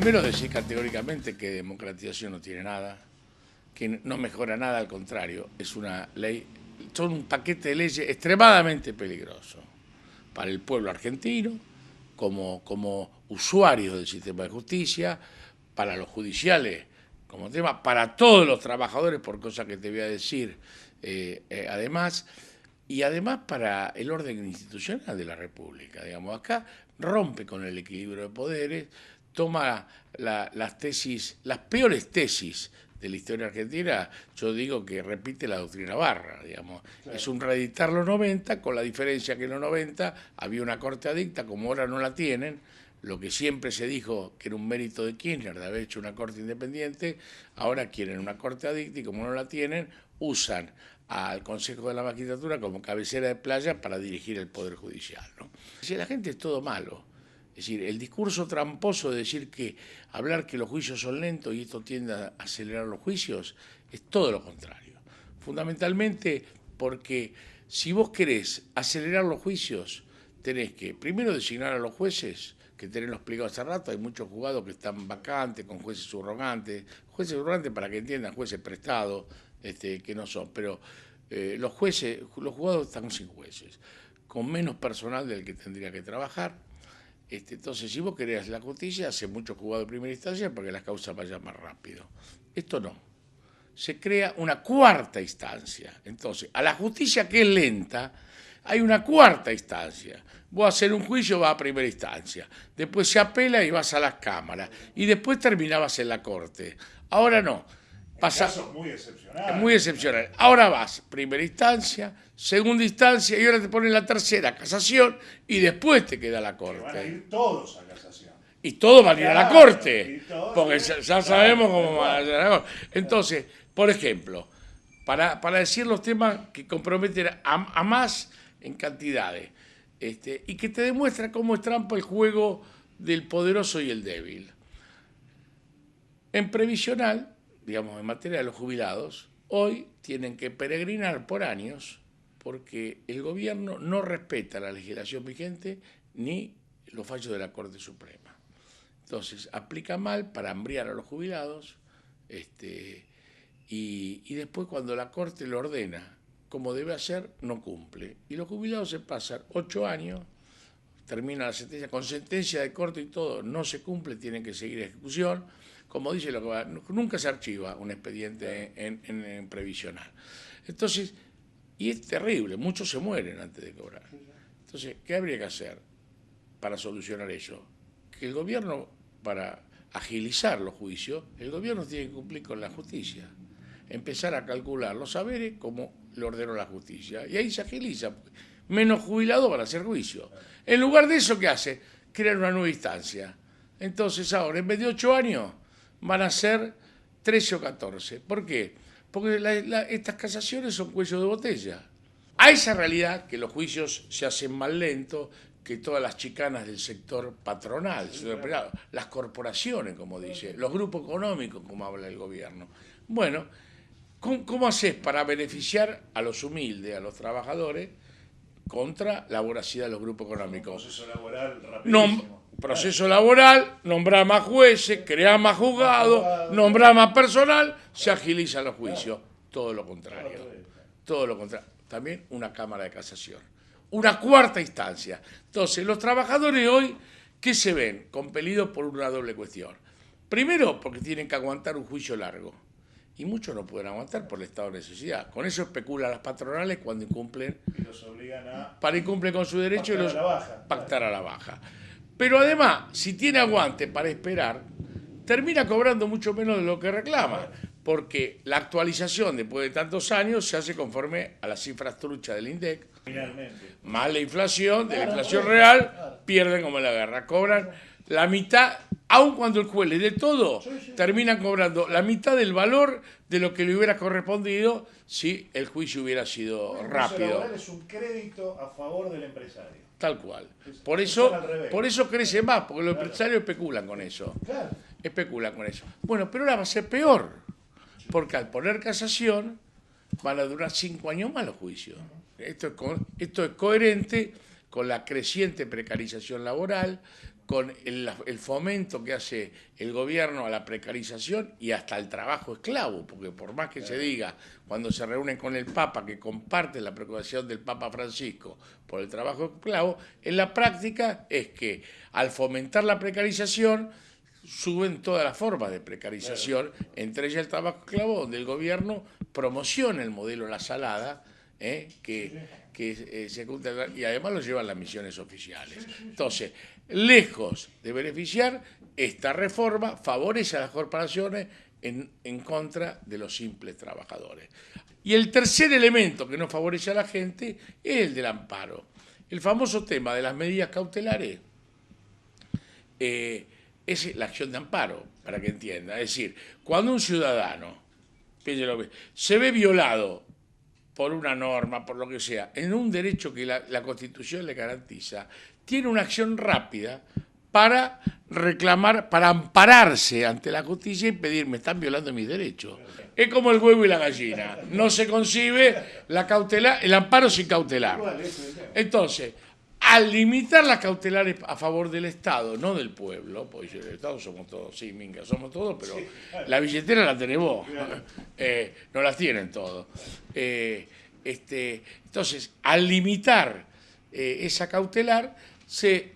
Primero decir categóricamente que democratización no tiene nada, que no mejora nada, al contrario, es una ley, son un paquete de leyes extremadamente peligroso para el pueblo argentino, como usuarios del sistema de justicia, para los judiciales como tema, para todos los trabajadores, por cosas que te voy a decir además, y además para el orden institucional de la República. Digamos, acá rompe con el equilibrio de poderes, toma las tesis, las peores tesis de la historia argentina. Yo digo que repite la doctrina Barra, digamos. Claro. Es un reeditar los 90, con la diferencia que en los 90 había una corte adicta, como ahora no la tienen. Lo que siempre se dijo que era un mérito de Kirchner de haber hecho una corte independiente, ahora quieren una corte adicta y como no la tienen, usan al Consejo de la Magistratura como cabecera de playa para dirigir el Poder Judicial, ¿no? Si la gente es todo malo. Es decir, el discurso tramposo de decir que hablar que los juicios son lentos y esto tiende a acelerar los juicios es todo lo contrario. Fundamentalmente porque si vos querés acelerar los juicios, tenés que primero designar a los jueces, que tenés los pliegos hace rato, hay muchos juzgados que están vacantes, con jueces subrogantes para que entiendan, jueces prestados, que no son, pero los juzgados están sin jueces, con menos personal del que tendría que trabajar. Entonces, si vos querés la justicia, hace mucho juzgado de primera instancia para que las causas vayan más rápido. Esto no. Se crea una cuarta instancia. Entonces, a la justicia que es lenta, hay una cuarta instancia. Vos hacer un juicio, vas a primera instancia. Después se apela y vas a las cámaras. Y después terminabas en la corte. Ahora no. Casos muy excepcionales. Muy excepcional. Ahora vas, primera instancia, segunda instancia, y ahora te ponen la tercera, casación, y después te queda la corte. Van a ir todos a casación. Y todos van a ir a la corte, porque sí, ya sabemos cómo van a ir a la corte. Entonces, por ejemplo, para decir los temas que comprometen a más en cantidades, y que te demuestra cómo es trampa el juego del poderoso y el débil. En previsional, digamos, en materia de los jubilados, hoy tienen que peregrinar por años porque el gobierno no respeta la legislación vigente ni los fallos de la Corte Suprema. Entonces, aplica mal para hambriar a los jubilados y después cuando la Corte lo ordena como debe hacer, no cumple. Y los jubilados se pasan 8 años, termina la sentencia, con sentencia de corte y todo, no se cumple, tienen que seguir ejecución. Como dice lo que va, nunca se archiva un expediente en previsional. Entonces, y es terrible, muchos se mueren antes de cobrar. Entonces, ¿qué habría que hacer para solucionar eso? Que el gobierno, para agilizar los juicios, el gobierno tiene que cumplir con la justicia. Empezar a calcular los saberes como le ordenó la justicia. Y ahí se agiliza. Menos jubilados van a hacer juicio. En lugar de eso, ¿qué hace? Crear una nueva instancia. Entonces, ahora, en vez de 8 años, van a ser 13 o 14. ¿Por qué? Porque estas casaciones son cuello de botella. A esa realidad que los juicios se hacen más lentos, que todas las chicanas del sector patronal, las corporaciones, como dice, los grupos económicos, como habla el gobierno. Bueno, ¿cómo haces para beneficiar a los humildes, a los trabajadores, contra la voracidad de los grupos económicos? Proceso laboral rapidísimo. Proceso laboral, nombrar más jueces, crear más juzgados, nombrar más personal, se agilizan los juicios. Todo lo contrario. Todo lo contrario. También una Cámara de Casación. Una cuarta instancia. Entonces, los trabajadores hoy, ¿qué se ven? Compelidos por una doble cuestión. Primero, porque tienen que aguantar un juicio largo. Y muchos no pueden aguantar por el estado de necesidad. Con eso especulan las patronales cuando incumplen. Y los obligan a... Para incumplir con su derecho y los pactar a la baja. Pero además, si tiene aguante para esperar, termina cobrando mucho menos de lo que reclama, porque la actualización después de tantos años se hace conforme a las cifras truchas del INDEC, finalmente, más la inflación, de la inflación real, pierden como en la guerra, cobran la mitad, aun cuando el juez le dé todo, terminan cobrando la mitad del valor de lo que le hubiera correspondido si el juicio hubiera sido rápido. Es un crédito a favor del empresario. Tal cual. Por eso crece más, porque los empresarios especulan con eso. Claro. Especulan con eso. Bueno, pero ahora va a ser peor, porque al poner casación van a durar 5 años más los juicios. Esto es coherente con la creciente precarización laboral, con el fomento que hace el gobierno a la precarización y hasta el trabajo esclavo, porque por más que se diga cuando se reúnen con el Papa que comparten la preocupación del Papa Francisco por el trabajo esclavo, en la práctica es que al fomentar la precarización suben todas las formas de precarización, entre ellas el trabajo esclavo, donde el gobierno promociona el modelo La Salada, que se oculta, y además lo llevan las misiones oficiales. Entonces, lejos de beneficiar, esta reforma favorece a las corporaciones en contra de los simples trabajadores. Y el tercer elemento que no favorece a la gente es el del amparo. El famoso tema de las medidas cautelares es la acción de amparo, para que entienda. Es decir, cuando un ciudadano se ve violado por una norma, por lo que sea, en un derecho que la Constitución le garantiza, tiene una acción rápida para reclamar, para ampararse ante la justicia y pedir, me están violando mis derechos. Es como el huevo y la gallina. No se concibe el amparo sin cautelar. Entonces, al limitar las cautelares a favor del Estado, no del pueblo, porque el Estado somos todos, sí, minga, somos todos, pero la billetera la tenés vos, no las tienen todos. Entonces, al limitar esa cautelar, se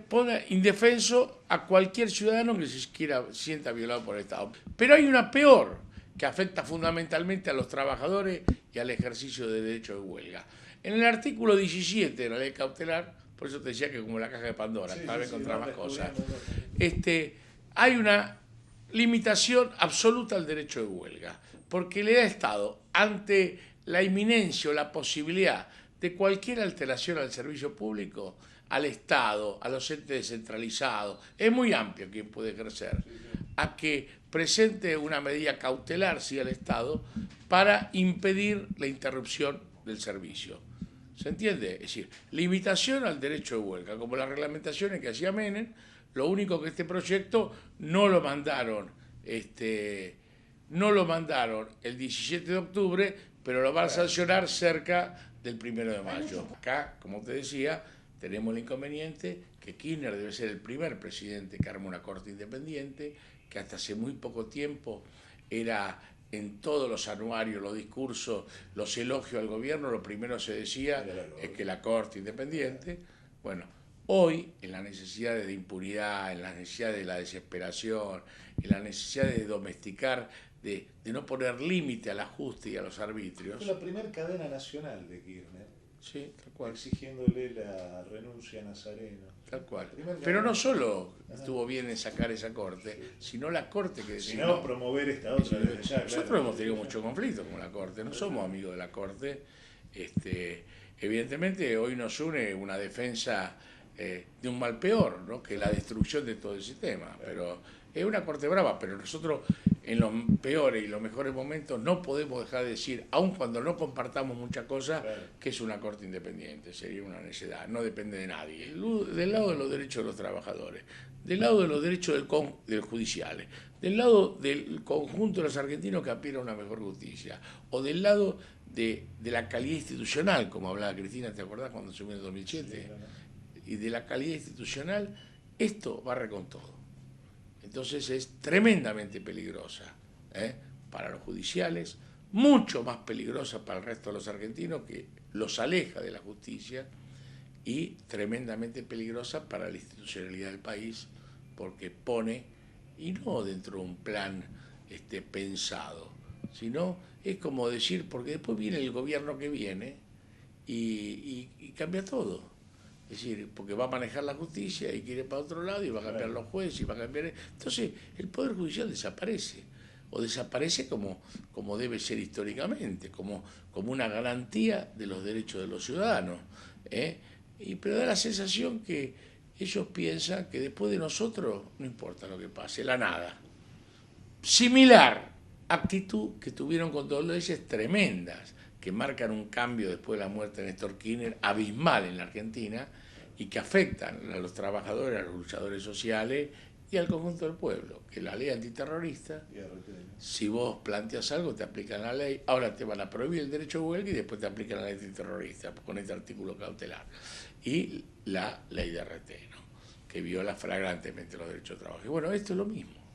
pone indefenso a cualquier ciudadano que se sienta violado por el Estado. Pero hay una peor, que afecta fundamentalmente a los trabajadores y al ejercicio del derecho de huelga. En el artículo 17 de la ley cautelar, por eso te decía que como la caja de Pandora, tal vez contra más cosas, hay una limitación absoluta al derecho de huelga, porque le da Estado, ante la inminencia o la posibilidad de cualquier alteración al servicio público, al Estado, a los entes descentralizados, es muy amplio quien puede ejercer, a que presente una medida cautelar, sí, al Estado, para impedir la interrupción del servicio. ¿Se entiende? Es decir, limitación al derecho de huelga, como las reglamentaciones que hacía Menem. Lo único que este proyecto no lo mandaron el 17 de octubre, pero lo van a sancionar cerca del 1 de mayo. Acá, como te decía, tenemos el inconveniente que Kirchner debe ser el primer presidente que arma una corte independiente, que hasta hace muy poco tiempo era en todos los anuarios, los discursos, los elogios al gobierno, lo primero se decía es que la corte independiente. Bueno, hoy, en las necesidades de impunidad, en las necesidades de la desesperación, en las necesidades de domesticar, de no poner límite al ajuste y a los arbitrios. Fue la primera cadena nacional de Kirchner. Sí, tal cual. Exigiéndole la renuncia a Nazareno. Tal cual. Pero no solo estuvo bien en sacar esa corte, sino la corte que decidió. Sino promover esta otra desde ya. Nosotros claro. hemos tenido mucho conflicto con la corte, no somos amigos de la corte. Evidentemente hoy nos une una defensa de un mal peor, ¿no? Que la destrucción de todo el sistema. Pero es una corte brava, pero nosotros en los peores y los mejores momentos no podemos dejar de decir, aun cuando no compartamos muchas cosas, que es una corte independiente, sería una necedad, no depende de nadie. Del lado de los derechos de los trabajadores, del lado de los derechos del judiciales, del lado del conjunto de los argentinos que aspiran a una mejor justicia, o del lado de la calidad institucional, como hablaba Cristina, ¿te acordás cuando asumió en el 2007? Y de la calidad institucional, esto barre con todo. Entonces es tremendamente peligrosa para los judiciales, mucho más peligrosa para el resto de los argentinos, que los aleja de la justicia, y tremendamente peligrosa para la institucionalidad del país, porque pone, y no dentro de un plan pensado, sino es como decir, porque después viene el gobierno que viene y cambia todo. Es decir, porque va a manejar la justicia y quiere para otro lado y va a cambiar los jueces y va a cambiar. Entonces, el Poder Judicial desaparece, o desaparece como debe ser históricamente, como una garantía de los derechos de los ciudadanos. Pero da la sensación que ellos piensan que después de nosotros no importa lo que pase, la nada. Similar actitud que tuvieron con dos leyes tremendas, que marcan un cambio después de la muerte de Néstor Kirchner, abismal en la Argentina, y que afectan a los trabajadores, a los luchadores sociales y al conjunto del pueblo. Que la ley antiterrorista, si vos planteas algo, te aplican la ley, ahora te van a prohibir el derecho de huelga y después te aplican la ley antiterrorista con este artículo cautelar. Y la ley de RT, ¿no? que viola flagrantemente los derechos de trabajo. Y bueno, esto es lo mismo.